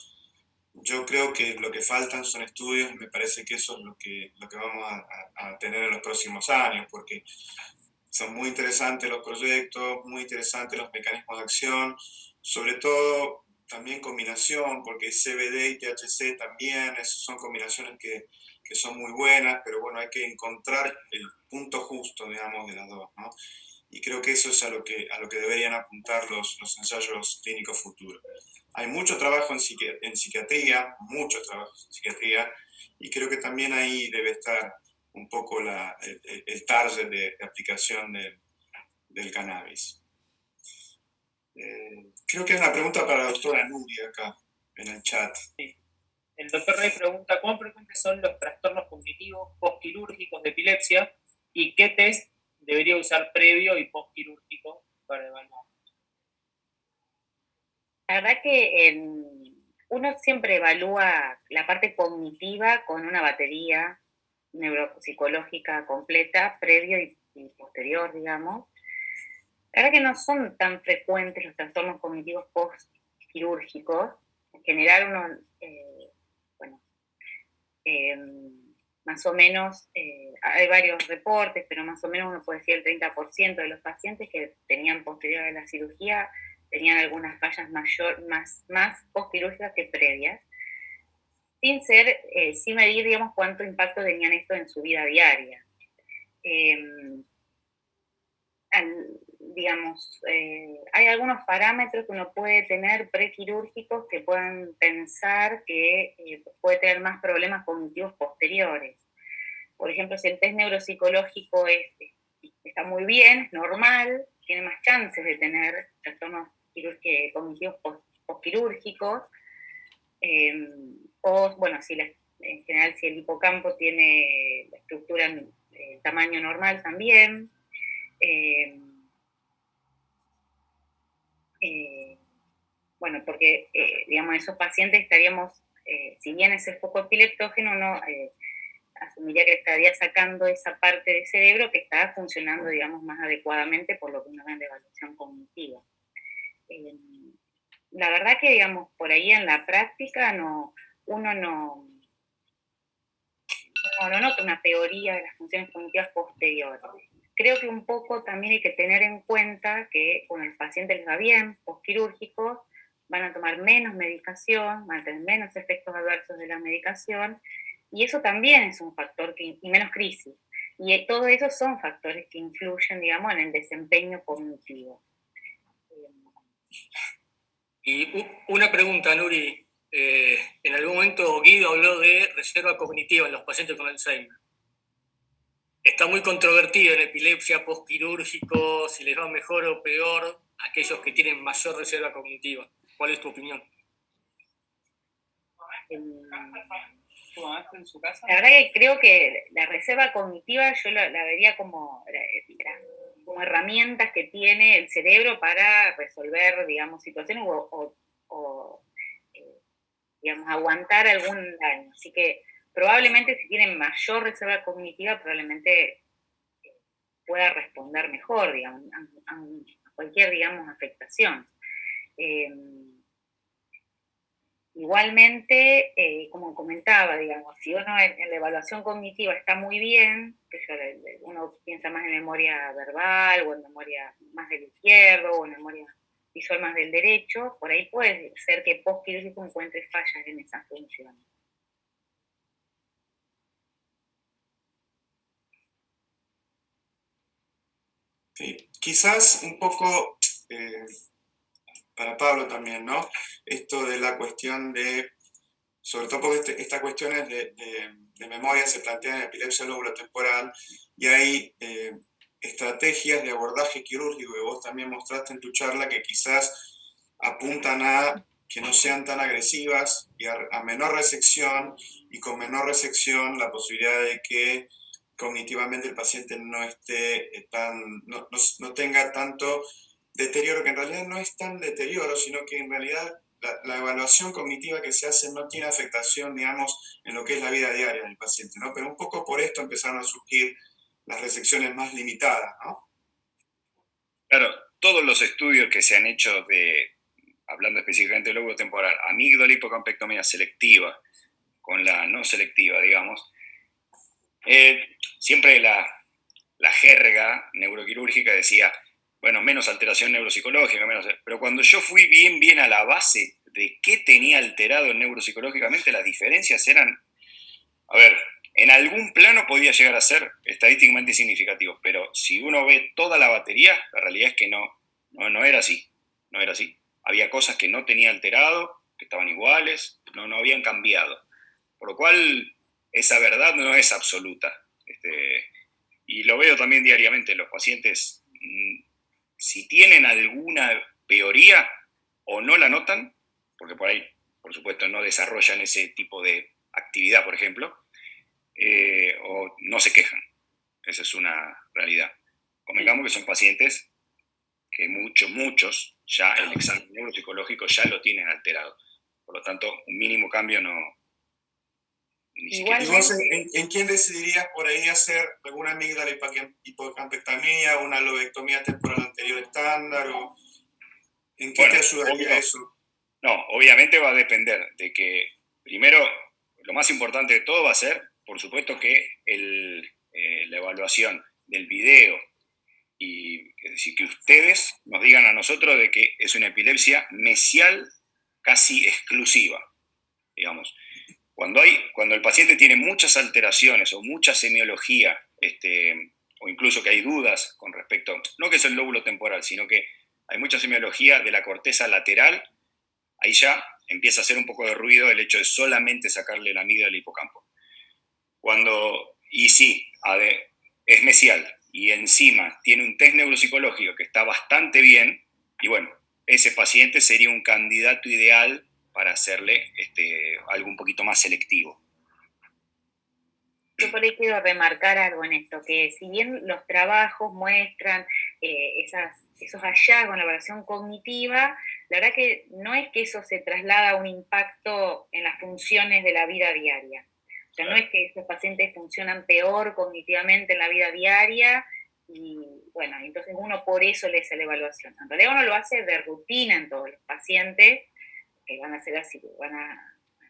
Yo creo que lo que faltan son estudios y me parece que eso es lo que vamos a tener en los próximos años, porque son muy interesantes los proyectos, muy interesantes los mecanismos de acción, sobre todo también combinación, porque CBD y THC también son combinaciones que son muy buenas, pero bueno, hay que encontrar el punto justo, digamos, de las dos, ¿no? Y creo que eso es a lo que deberían apuntar los ensayos clínicos futuros. Hay mucho trabajo en psiquiatría, muchos trabajos en psiquiatría, y creo que también ahí debe estar un poco el target de aplicación del cannabis. Creo que hay una pregunta para la doctora Nuria acá, en el chat. Sí. El doctor Rey pregunta, ¿cuán frecuentes son los trastornos cognitivos postquirúrgicos de epilepsia y qué test debería usar previo y postquirúrgico para evaluar? La verdad que uno siempre evalúa la parte cognitiva con una batería neuropsicológica completa, previo y posterior, digamos. La verdad que no son tan frecuentes los trastornos cognitivos post-quirúrgicos. En general, uno, más o menos, hay varios reportes, pero más o menos uno puede decir el 30% de los pacientes que tenían posterior a la cirugía tenían algunas fallas más post-quirúrgicas que previas, sin medir, digamos, cuánto impacto tenían esto en su vida diaria. Hay algunos parámetros que uno puede tener prequirúrgicos que puedan pensar que puede tener más problemas cognitivos posteriores. Por ejemplo, si el test neuropsicológico está muy bien, es normal, tiene más chances de tener trastornos cognitivos postquirúrgicos, o, bueno, en general si el hipocampo tiene la estructura en tamaño normal también. Bueno, porque, digamos, en esos pacientes estaríamos, si bien ese foco epileptógeno, uno asumiría que estaría sacando esa parte del cerebro que está funcionando, digamos, más adecuadamente por lo que uno ve en la evaluación cognitiva. La verdad que, digamos, por ahí en la práctica uno no nota una peoría de las funciones cognitivas posteriores. Creo que un poco también hay que tener en cuenta que cuando el paciente les va bien, postquirúrgicos, van a tomar menos medicación, van a tener menos efectos adversos de la medicación, y eso también es un factor, y menos crisis. Y todo eso son factores que influyen, digamos, en el desempeño cognitivo. Y una pregunta, Nuri. En algún momento Guido habló de reserva cognitiva en los pacientes con Alzheimer. Está muy controvertido en epilepsia postquirúrgico, si les va mejor o peor a aquellos que tienen mayor reserva cognitiva. ¿Cuál es tu opinión? ¿En su casa? La verdad que creo que la reserva cognitiva yo la vería como herramientas que tiene el cerebro para resolver, digamos, situaciones o digamos, aguantar algún daño. Así que probablemente si tienen mayor reserva cognitiva, probablemente pueda responder mejor, digamos, a cualquier, digamos, afectación. Igualmente, como comentaba, digamos, si uno en la evaluación cognitiva está muy bien, uno piensa más en memoria verbal, o en memoria más del izquierdo, o en memoria visual más del derecho, por ahí puede ser que postquirúrgico encuentre fallas en esas funciones. Sí, quizás un poco para Pablo también, ¿no? Esto de la cuestión sobre todo porque estas cuestiones de memoria se plantean en epilepsia lóbulo-temporal y hay estrategias de abordaje quirúrgico que vos también mostraste en tu charla que quizás apuntan a que no sean tan agresivas y a menor resección, y con menor resección la posibilidad de que cognitivamente el paciente no esté no tenga tanto deterioro, que en realidad no es tan deterioro, sino que en realidad la evaluación cognitiva que se hace no tiene afectación, digamos, en lo que es la vida diaria del paciente, ¿no? Pero un poco por esto empezaron a surgir las resecciones más limitadas, ¿no? Claro, todos los estudios que se han hecho hablando específicamente del lóbulo temporal, amígdala hipocampectomía selectiva con la no selectiva, digamos, siempre la jerga neuroquirúrgica decía, bueno, menos alteración neuropsicológica, pero cuando yo fui bien a la base de qué tenía alterado neuropsicológicamente, las diferencias eran, a ver, en algún plano podía llegar a ser estadísticamente significativo, pero si uno ve toda la batería, la realidad es que no era así, no era así. Había cosas que no tenía alterado, que estaban iguales, no habían cambiado, por lo cual esa verdad no es absoluta. Y lo veo también diariamente, los pacientes, si tienen alguna peoría o no la notan, porque por ahí, por supuesto, no desarrollan ese tipo de actividad, por ejemplo, o no se quejan. Esa es una realidad. Convengamos que son pacientes que muchos, ya el examen neuropsicológico ya lo tienen alterado. Por lo tanto, un mínimo cambio no Ni siquiera. ¿Y vos en quién decidirías por ahí hacer alguna amígdala hipocampectomía, una lobectomía temporal anterior estándar? ¿O en qué te ayudaría eso? No, obviamente va a depender de que, primero, lo más importante de todo va a ser, por supuesto, que la evaluación del video, y es decir, que ustedes nos digan a nosotros de que es una epilepsia mesial casi exclusiva, digamos. Cuando el paciente tiene muchas alteraciones o mucha semiología, o incluso que hay dudas con respecto, no que es el lóbulo temporal, sino que hay mucha semiología de la corteza lateral, ahí ya empieza a hacer un poco de ruido el hecho de solamente sacarle la amígdala al hipocampo. Y sí, es mesial, y encima tiene un test neuropsicológico que está bastante bien, y bueno, ese paciente sería un candidato ideal para hacerle algo un poquito más selectivo. Yo por ahí quiero remarcar algo en esto, que si bien los trabajos muestran esos hallazgos en la evaluación cognitiva, la verdad que no es que eso se traslada a un impacto en las funciones de la vida diaria. O sea, no es que esos pacientes funcionan peor cognitivamente en la vida diaria y, bueno, entonces uno por eso le hace la evaluación. En realidad uno lo hace de rutina en todos los pacientes que van a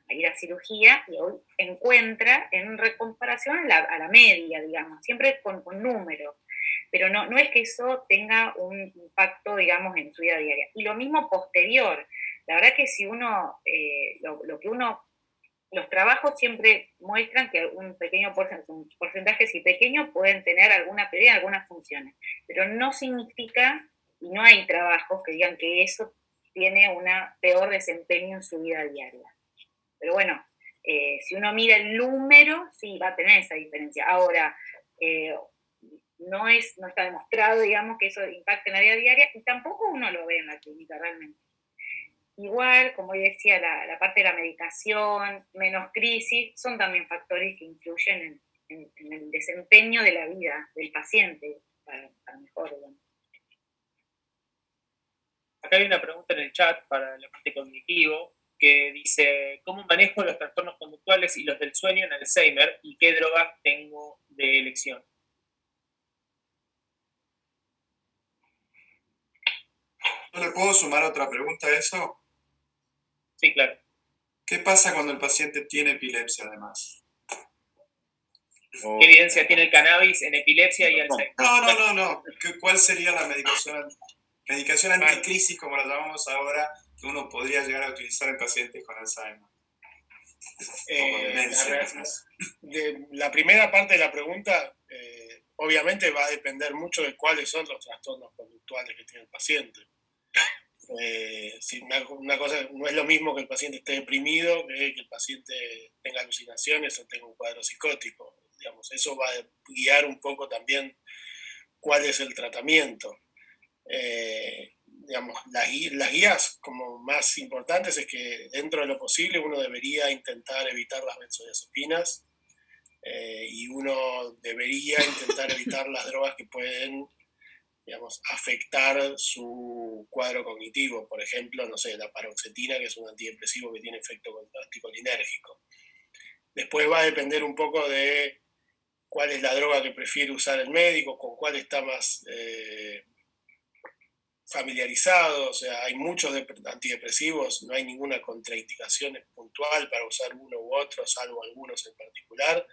ir a cirugía y hoy encuentra en comparación a la media, digamos, siempre con números. Pero no es que eso tenga un impacto, digamos, en su vida diaria. Y lo mismo posterior. La verdad que si uno, los trabajos siempre muestran que un porcentaje si pequeño pueden tener alguna pérdida en algunas funciones, pero no significa, y no hay trabajos que digan que eso tiene un peor desempeño en su vida diaria. Pero bueno, si uno mira el número, sí va a tener esa diferencia. Ahora, no está demostrado, digamos, que eso impacte en la vida diaria, y tampoco uno lo ve en la clínica realmente. Igual, como decía, la parte de la medicación, menos crisis, son también factores que influyen en el desempeño de la vida del paciente para mejor, digamos. Acá hay una pregunta en el chat para la parte cognitivo que dice: ¿cómo manejo los trastornos conductuales y los del sueño en Alzheimer y qué drogas tengo de elección? ¿No le puedo sumar otra pregunta a eso? Sí, claro. ¿Qué pasa cuando el paciente tiene epilepsia además? ¿Qué evidencia tiene el cannabis en epilepsia y Alzheimer? No. ¿Cuál sería la medicación anticrisis, como la llamamos ahora, que uno podría llegar a utilizar en pacientes con Alzheimer? La primera parte de la pregunta, obviamente va a depender mucho de cuáles son los trastornos conductuales que tiene el paciente. Una cosa, no es lo mismo que el paciente esté deprimido que el paciente tenga alucinaciones o tenga un cuadro psicótico. Digamos, eso va a guiar un poco también cuál es el tratamiento. Digamos, las guías como más importantes es que dentro de lo posible uno debería intentar evitar las benzodiazepinas y uno debería intentar evitar las drogas que pueden, digamos, afectar su cuadro cognitivo. Por ejemplo, no sé, la paroxetina, que es un antidepresivo que tiene efecto anticolinérgico. Después va a depender un poco de cuál es la droga que prefiere usar el médico, con cuál está más familiarizado. O sea, hay muchos antidepresivos, no hay ninguna contraindicación puntual para usar uno u otro, salvo algunos en particular.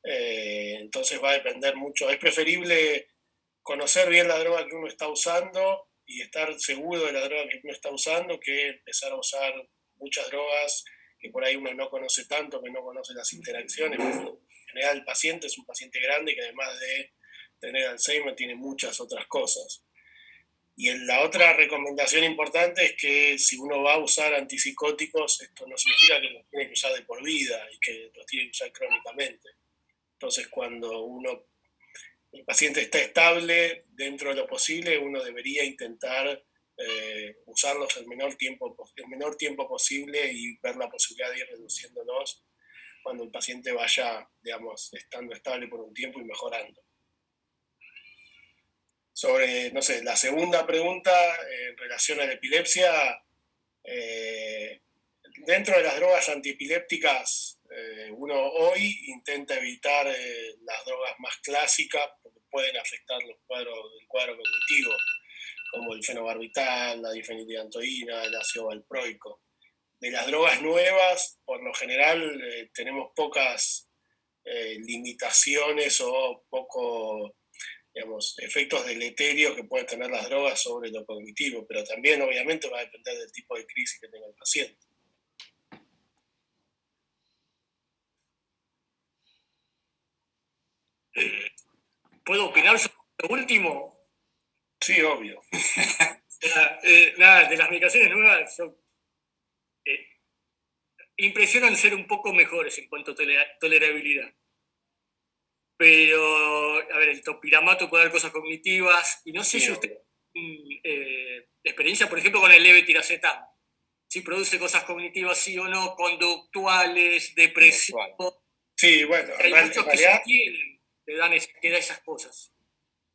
Entonces va a depender mucho. Es preferible conocer bien la droga que uno está usando y estar seguro de la droga que uno está usando que empezar a usar muchas drogas que por ahí uno no conoce tanto, que no conoce las interacciones. En general el paciente es un paciente grande que además de tener Alzheimer tiene muchas otras cosas. Y la otra recomendación importante es que si uno va a usar antipsicóticos, esto no significa que los tiene que usar de por vida y que los tiene que usar crónicamente. Entonces, cuando el paciente está estable, dentro de lo posible, uno debería intentar usarlos el menor tiempo posible y ver la posibilidad de ir reduciéndolos cuando el paciente vaya, digamos, estando estable por un tiempo y mejorando. Sobre, no sé, la segunda pregunta en relación a la epilepsia, dentro de las drogas antiepilépticas, uno hoy intenta evitar las drogas más clásicas porque pueden afectar el cuadro cognitivo, como el fenobarbital, la difenilidantoína, el ácido valproico. De las drogas nuevas, por lo general, tenemos pocas limitaciones o poco, digamos, efectos deleterios que pueden tener las drogas sobre lo cognitivo, pero también obviamente va a depender del tipo de crisis que tenga el paciente. ¿Puedo opinar sobre lo último? Sí, obvio. Nada, de las medicaciones nuevas impresionan ser un poco mejores en cuanto a tolerabilidad. Pero, a ver, el topiramato puede dar cosas cognitivas, y no sé si usted tiene experiencia, por ejemplo, con el levetiracetam. Si produce cosas cognitivas, sí o no, conductuales, depresión. Sí, bueno, hay muchos que se tienen, que da esas cosas.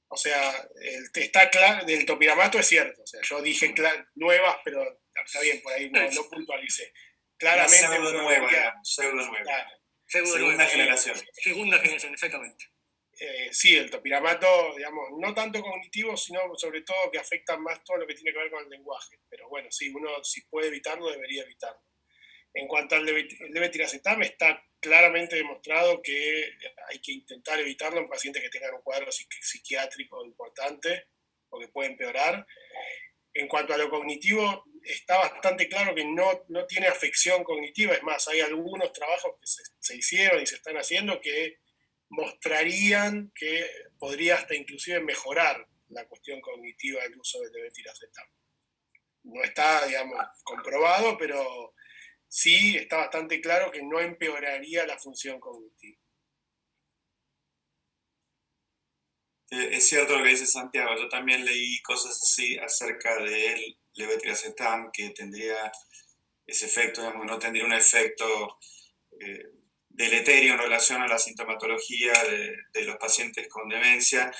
O sea, está claro, del topiramato es cierto. O sea, yo dije nuevas, pero está bien, por ahí no puntualicé. Claramente. Pseudo nueva. Claro. Segunda generación. Segunda generación, exactamente. Sí, el topiramato, digamos, no tanto cognitivo, sino sobre todo que afecta más todo lo que tiene que ver con el lenguaje. Pero bueno, sí, uno si puede evitarlo, debería evitarlo. En cuanto al levetiracetam, está claramente demostrado que hay que intentar evitarlo en pacientes que tengan un cuadro psiquiátrico importante o que puede empeorar. En cuanto a lo cognitivo, está bastante claro que no tiene afección cognitiva. Es más, hay algunos trabajos que se hicieron y se están haciendo que mostrarían que podría hasta inclusive mejorar la cuestión cognitiva del uso del levetiracetam. No está, digamos, comprobado, pero sí está bastante claro que no empeoraría la función cognitiva. Es cierto lo que dice Santiago, yo también leí cosas así acerca del levetiracetam, que tendría ese efecto, digamos, no tendría un efecto deleterio en relación a la sintomatología de los pacientes con demencia.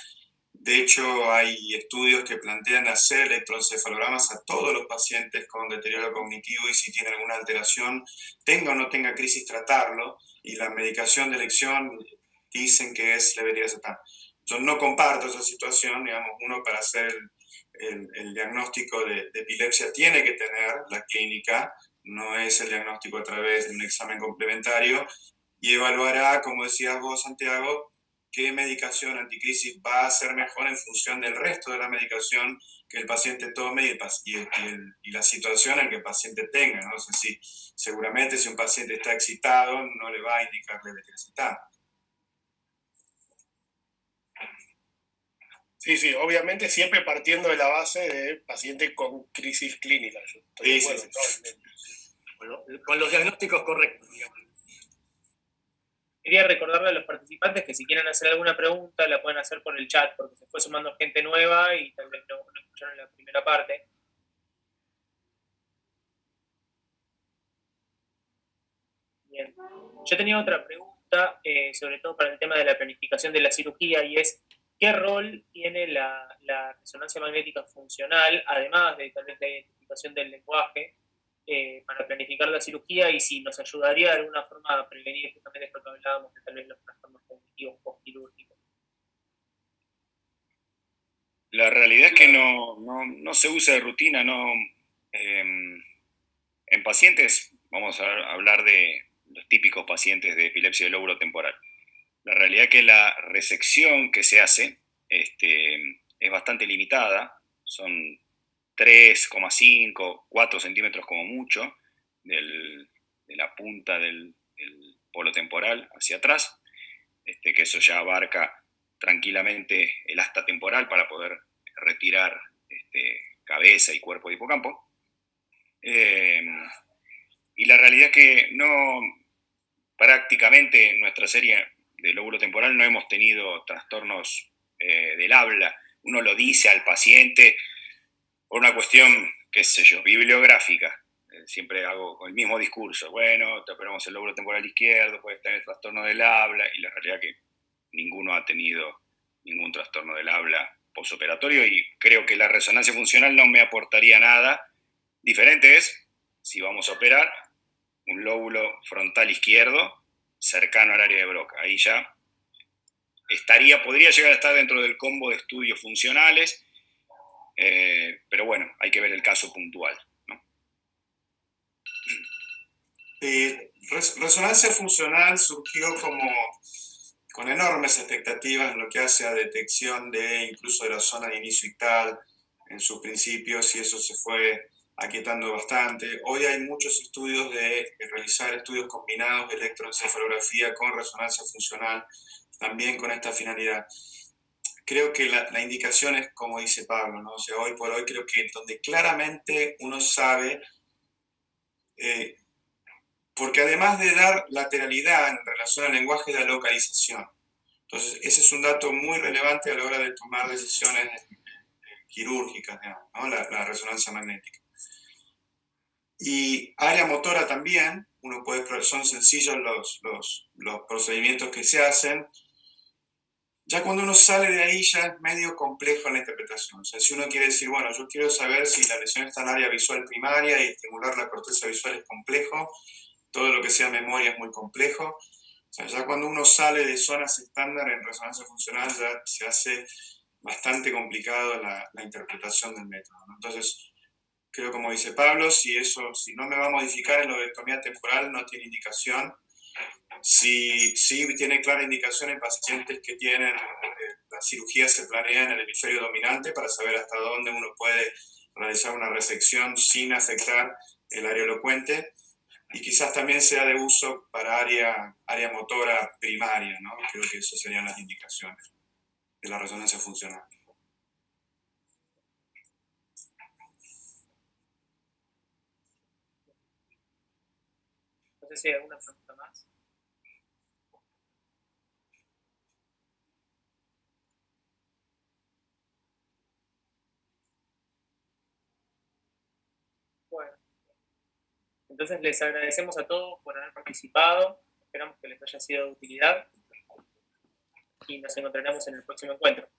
De hecho, hay estudios que plantean hacer electroencefalogramas a todos los pacientes con deterioro cognitivo y si tienen alguna alteración, tenga o no tenga crisis, tratarlo, y la medicación de elección dicen que es levetiracetam. Yo no comparto esa situación, digamos, uno para hacer el diagnóstico de epilepsia tiene que tener la clínica, no es el diagnóstico a través de un examen complementario, y evaluará, como decías vos, Santiago, qué medicación anticrisis va a ser mejor en función del resto de la medicación que el paciente tome y la situación en que el paciente tenga, ¿no? O sea, seguramente si un paciente está excitado, no le va a indicar levetiracetam. Sí, obviamente siempre partiendo de la base de paciente con crisis clínica. Yo estoy de acuerdo, con los diagnósticos correctos, digamos. Quería recordarle a los participantes que si quieren hacer alguna pregunta la pueden hacer por el chat, porque se fue sumando gente nueva y tal vez no escucharon la primera parte. Bien. Yo tenía otra pregunta, sobre todo para el tema de la planificación de la cirugía, y es ¿qué rol tiene la resonancia magnética funcional, además de tal vez la identificación del lenguaje, para planificar la cirugía, y si nos ayudaría de alguna forma a prevenir justamente esto que hablábamos de tal vez los trastornos cognitivos postquirúrgicos? La realidad es que no se usa de rutina, no. En pacientes, vamos a hablar de los típicos pacientes de epilepsia del lóbulo temporal. La realidad es que la resección que se hace es bastante limitada, son 3,5, 4 centímetros como mucho de la punta del polo temporal hacia atrás, que eso ya abarca tranquilamente el asta temporal para poder retirar cabeza y cuerpo de hipocampo. Y la realidad es que prácticamente en nuestra serie de lóbulo temporal no hemos tenido trastornos del habla. Uno lo dice al paciente por una cuestión, qué sé yo, bibliográfica. Siempre hago el mismo discurso. Bueno, te operamos el lóbulo temporal izquierdo, puedes tener trastorno del habla, y la realidad es que ninguno ha tenido ningún trastorno del habla posoperatorio, y creo que la resonancia funcional no me aportaría nada. Diferente es si vamos a operar un lóbulo frontal izquierdo cercano al área de Broca. Ahí ya podría llegar a estar dentro del combo de estudios funcionales, pero bueno, hay que ver el caso puntual, ¿no? Resonancia funcional surgió con enormes expectativas en lo que hace a detección incluso de la zona de inicio ictal en sus principios, y eso se fue aquietando bastante. Hoy hay muchos estudios de realizar estudios combinados de electroencefalografía con resonancia funcional, también con esta finalidad. Creo que la indicación es como dice Pablo, ¿no? O sea, hoy por hoy creo que donde claramente uno sabe, porque además de dar lateralidad en relación al lenguaje de la localización, entonces ese es un dato muy relevante a la hora de tomar decisiones quirúrgicas, digamos, ¿no? La resonancia magnética. Y área motora también, son sencillos los procedimientos que se hacen. Ya cuando uno sale de ahí ya es medio complejo la interpretación. O sea, si uno quiere decir, bueno, yo quiero saber si la lesión está en área visual primaria y estimular la corteza visual es complejo, todo lo que sea memoria es muy complejo. O sea, ya cuando uno sale de zonas estándar en resonancia funcional ya se hace bastante complicado la interpretación del método, ¿no? Entonces, creo como dice Pablo, si no me va a modificar en lobectomía temporal, no tiene indicación. Si tiene clara indicación en pacientes que tienen, la cirugía se planea en el hemisferio dominante para saber hasta dónde uno puede realizar una resección sin afectar el área elocuente, y quizás también sea de uso para área motora primaria, ¿no? Creo que esas serían las indicaciones de la resonancia funcional. No sé si hay alguna pregunta más. Bueno, entonces les agradecemos a todos por haber participado, esperamos que les haya sido de utilidad y nos encontraremos en el próximo encuentro.